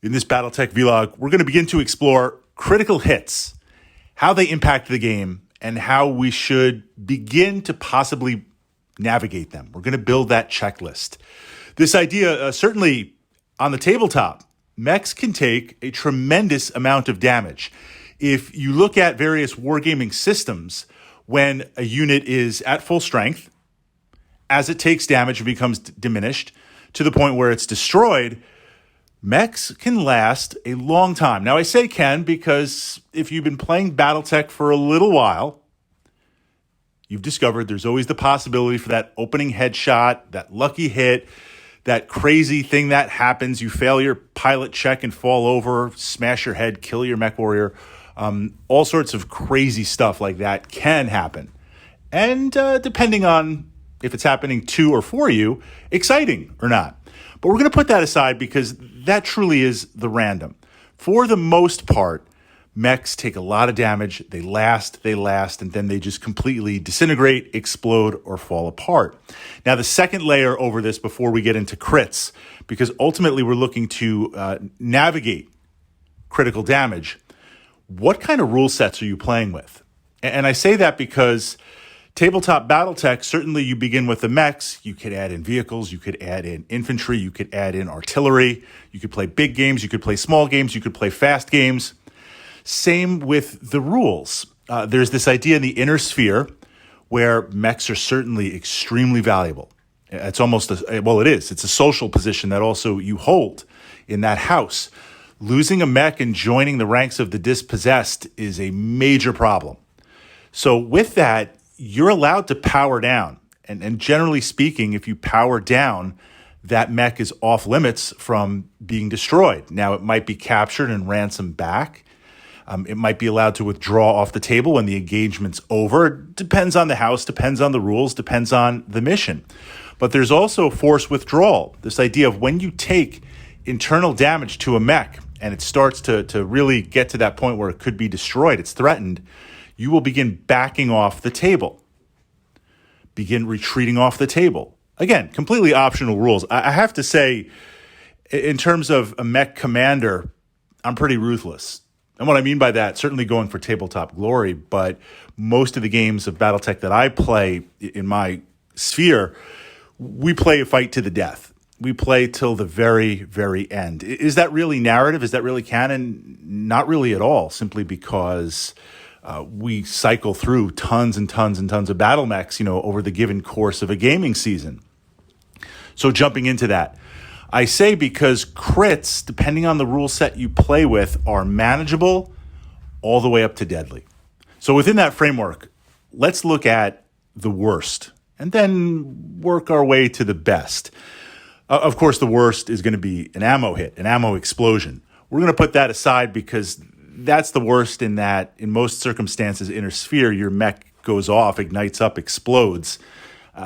In this Battletech vlog, we're going to begin to explore critical hits, how they impact the game, and how we should begin to possibly navigate them. We're going to build that checklist. This idea, certainly on the tabletop, mechs can take a tremendous amount of damage. If you look at various wargaming systems, when a unit is at full strength, as it takes damage and becomes diminished to the point where it's destroyed, mechs can last a long time. Now, I say can because if you've been playing Battletech for a little while, you've discovered there's always the possibility for that opening headshot, that lucky hit, that crazy thing that happens. You fail your pilot check and fall over, smash your head, kill your mech warrior. All sorts of crazy stuff like that can happen. And depending on if it's happening to or for you, exciting or not. But we're going to put that aside because that truly is the random. For the most part, mechs take a lot of damage. They last, and then they just completely disintegrate, explode, or fall apart. Now, the second layer over this before we get into crits, because ultimately we're looking to navigate critical damage, what kind of rule sets are you playing with? And I say that because tabletop Battletech, certainly you begin with the mechs. You could add in vehicles, you could add in infantry, you could add in artillery, you could play big games, you could play small games, you could play fast games. Same with the rules. There's this idea in the inner sphere where mechs are certainly extremely valuable. It's almost, it is. It's a social position that also you hold in that house. Losing a mech and joining the ranks of the dispossessed is a major problem. So with that, you're allowed to power down. And generally speaking, if you power down, that mech is off limits from being destroyed. Now, it might be captured and ransomed back. It might be allowed to withdraw off the table when the engagement's over. Depends on the house, depends on the rules, depends on the mission. But there's also force withdrawal. This idea of when you take internal damage to a mech and it starts to really get to that point where it could be destroyed, it's threatened, you will begin backing off the table. Begin retreating off the table. Again, completely optional rules. I have to say, in terms of a mech commander, I'm pretty ruthless. And what I mean by that, certainly going for tabletop glory, but most of the games of Battletech that I play in my sphere, we play a fight to the death. We play till the very, very end. Is that really narrative? Is that really canon? Not really at all, simply because we cycle through tons and tons and tons of battle mechs, over the given course of a gaming season. So jumping into that, I say because crits, depending on the rule set you play with, are manageable all the way up to deadly. So within that framework, let's look at the worst and then work our way to the best. Of course, the worst is going to be an ammo hit, an ammo explosion. We're going to put that aside because that's the worst in that, in most circumstances, inner sphere, your mech goes off, ignites up, explodes.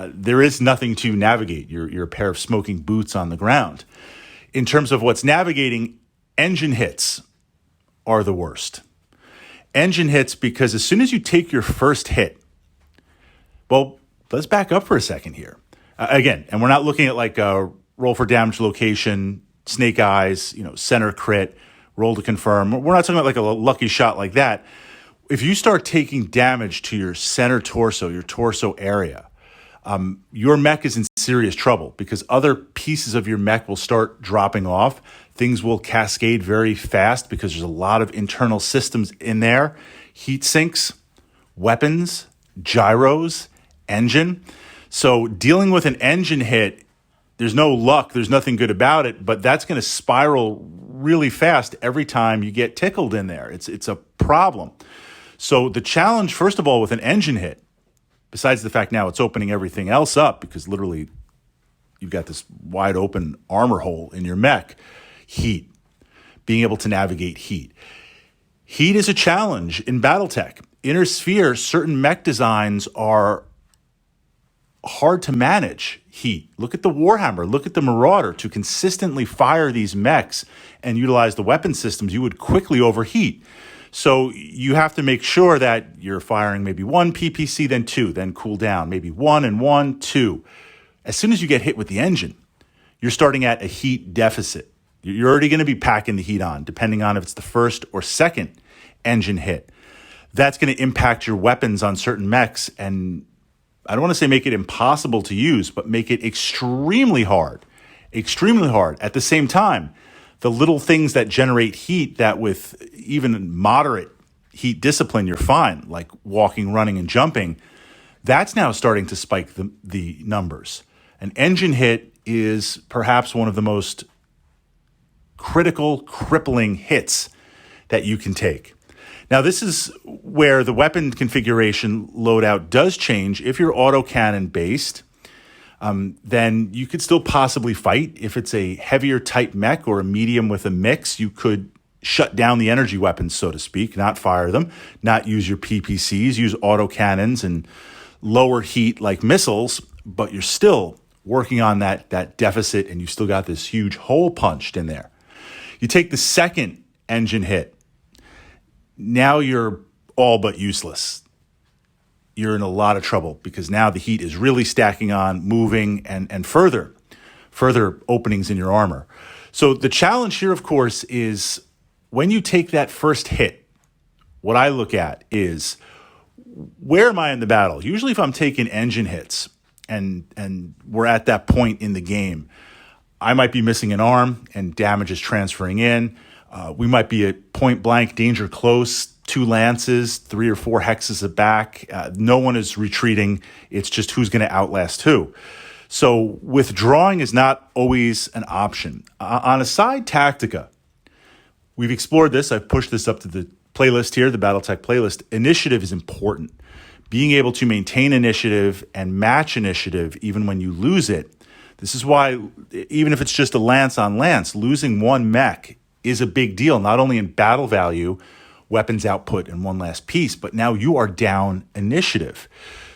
There is nothing to navigate. You're a pair of smoking boots on the ground. In terms of what's navigating, engine hits are the worst. Engine hits because as soon as you take your first hit, well, let's back up for a second here. Again, and we're not looking at like a roll for damage location, snake eyes, center crit, roll to confirm. We're not talking about like a lucky shot like that. If you start taking damage to your center torso, your torso area, your mech is in serious trouble because other pieces of your mech will start dropping off. Things will cascade very fast because there's a lot of internal systems in there. Heat sinks, weapons, gyros, engine. So dealing with an engine hit, there's no luck, there's nothing good about it, but that's going to spiral really fast every time you get tickled in there. It's a problem. So the challenge, first of all, with an engine hit, besides the fact now it's opening everything else up because literally you've got this wide open armor hole in your mech, heat, being able to navigate heat. Heat is a challenge in Battletech. Inner sphere, certain mech designs are hard to manage heat. Look at the Warhammer, look at the Marauder. To consistently fire these mechs and utilize the weapon systems, you would quickly overheat. So you have to make sure that you're firing maybe one PPC, then two, then cool down, maybe one and one, two. As soon as you get hit with the engine, you're starting at a heat deficit. You're already going to be packing the heat on, depending on if it's the first or second engine hit. That's going to impact your weapons on certain mechs, and I don't want to say make it impossible to use, but make it extremely hard. Extremely hard. At the same time, the little things that generate heat that with even moderate heat discipline, you're fine, like walking, running, and jumping, that's now starting to spike the numbers. An engine hit is perhaps one of the most critical, crippling hits that you can take. Now, this is where the weapon configuration loadout does change. If you're autocannon based, then you could still possibly fight. If it's a heavier type mech or a medium with a mix, you could shut down the energy weapons, so to speak, not fire them, not use your PPCs, use autocannons and lower heat like missiles, but you're still working on that deficit, and you've still got this huge hole punched in there. You take the second engine hit. Now you're all but useless. You're in a lot of trouble because now the heat is really stacking on, moving, and further openings in your armor. So the challenge here, of course, is when you take that first hit, what I look at is, where am I in the battle? Usually if I'm taking engine hits and we're at that point in the game, I might be missing an arm and damage is transferring in. We might be at point blank, danger close, 2 lances, 3 or 4 hexes at back. No one is retreating. It's just who's going to outlast who. So withdrawing is not always an option. On a side tactica, we've explored this. I've pushed this up to the playlist here, the Battletech playlist. Initiative is important. Being able to maintain initiative and match initiative even when you lose it. This is why, even if it's just a lance on lance, losing one mech is a big deal, not only in battle value, weapons output, and one last piece, but now you are down initiative.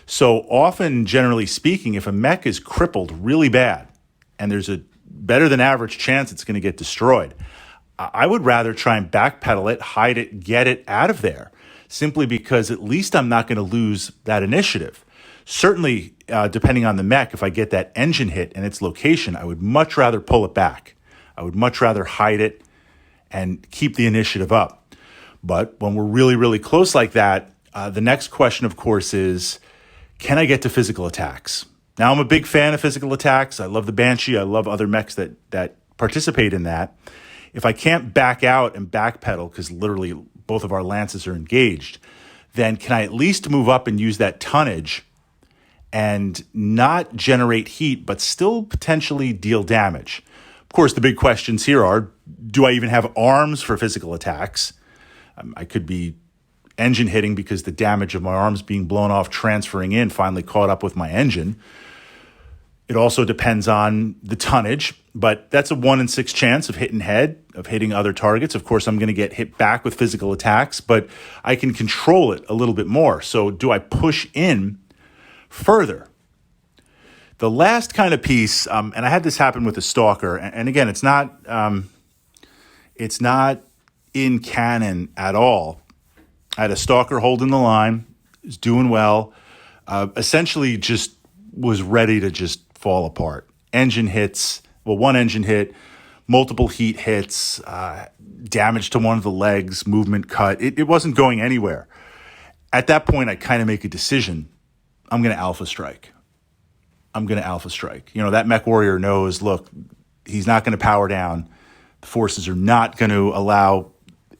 So often, generally speaking, if a mech is crippled really bad and there's a better than average chance it's going to get destroyed, I would rather try and backpedal it, hide it, get it out of there, simply because at least I'm not going to lose that initiative. Certainly, depending on the mech, if I get that engine hit and its location, I would much rather pull it back. I would much rather hide it and keep the initiative up. But when we're really, really close like that, the next question, of course, is, can I get to physical attacks? Now, I'm a big fan of physical attacks. I love the Banshee. I love other mechs that participate in that. If I can't back out and backpedal, because literally both of our lances are engaged, then can I at least move up and use that tonnage and not generate heat, but still potentially deal damage? Of course, the big questions here are, do I even have arms for physical attacks? I could be engine hitting because the damage of my arms being blown off, transferring in, finally caught up with my engine. It also depends on the tonnage, but that's a 1 in 6 chance of hitting head, of hitting other targets. Of course, I'm going to get hit back with physical attacks, but I can control it a little bit more. So do I push in further? The last kind of piece, and I had this happen with a Stalker, and again, it's not in canon at all. I had a Stalker holding the line, was doing well, essentially just was ready to just fall apart. Engine hits, one engine hit, multiple heat hits, damage to one of the legs, movement cut. It wasn't going anywhere. At that point, I kind of make a decision. I'm going to alpha strike. You know, that mech warrior knows, look, he's not going to power down. The forces are not going to allow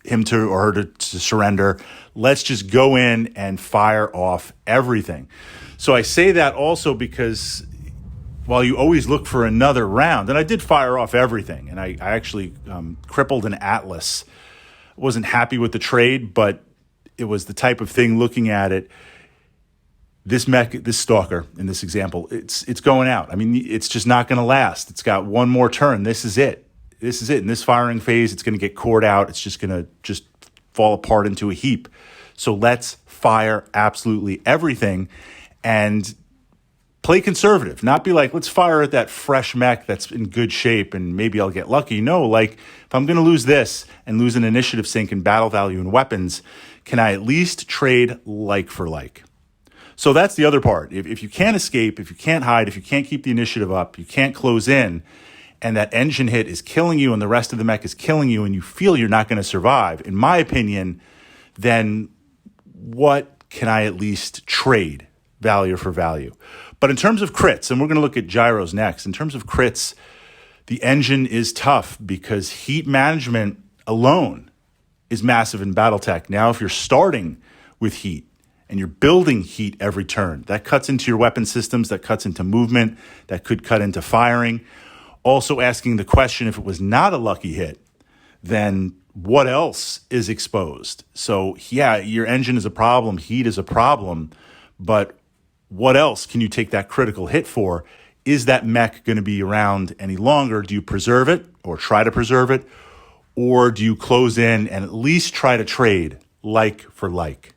him to or her to surrender. Let's just go in and fire off everything. So I say that also because while you always look for another round, and I did fire off everything, and I actually crippled an Atlas. Wasn't happy with the trade, but it was the type of thing, looking at it, this mech, this Stalker in this example, it's going out. I mean, it's just not going to last. It's got one more turn. This is it. In this firing phase, it's going to get cored out. It's just going to just fall apart into a heap. So let's fire absolutely everything and play conservative. Not be like, let's fire at that fresh mech that's in good shape and maybe I'll get lucky. No, like, if I'm going to lose this and lose an initiative sync in battle value and weapons, can I at least trade like for like? So that's the other part. If you can't escape, if you can't hide, if you can't keep the initiative up, you can't close in, and that engine hit is killing you and the rest of the mech is killing you and you feel you're not going to survive, in my opinion, then what can I at least trade value for value? But in terms of crits, and we're going to look at gyros next, in terms of crits, the engine is tough because heat management alone is massive in Battletech. Now, if you're starting with heat and you're building heat every turn, that cuts into your weapon systems, that cuts into movement, that could cut into firing. Also asking the question, if it was not a lucky hit, then what else is exposed? So yeah, your engine is a problem, heat is a problem, but what else can you take that critical hit for? Is that mech going to be around any longer? Do you preserve it or try to preserve it? Or do you close in and at least try to trade like for like?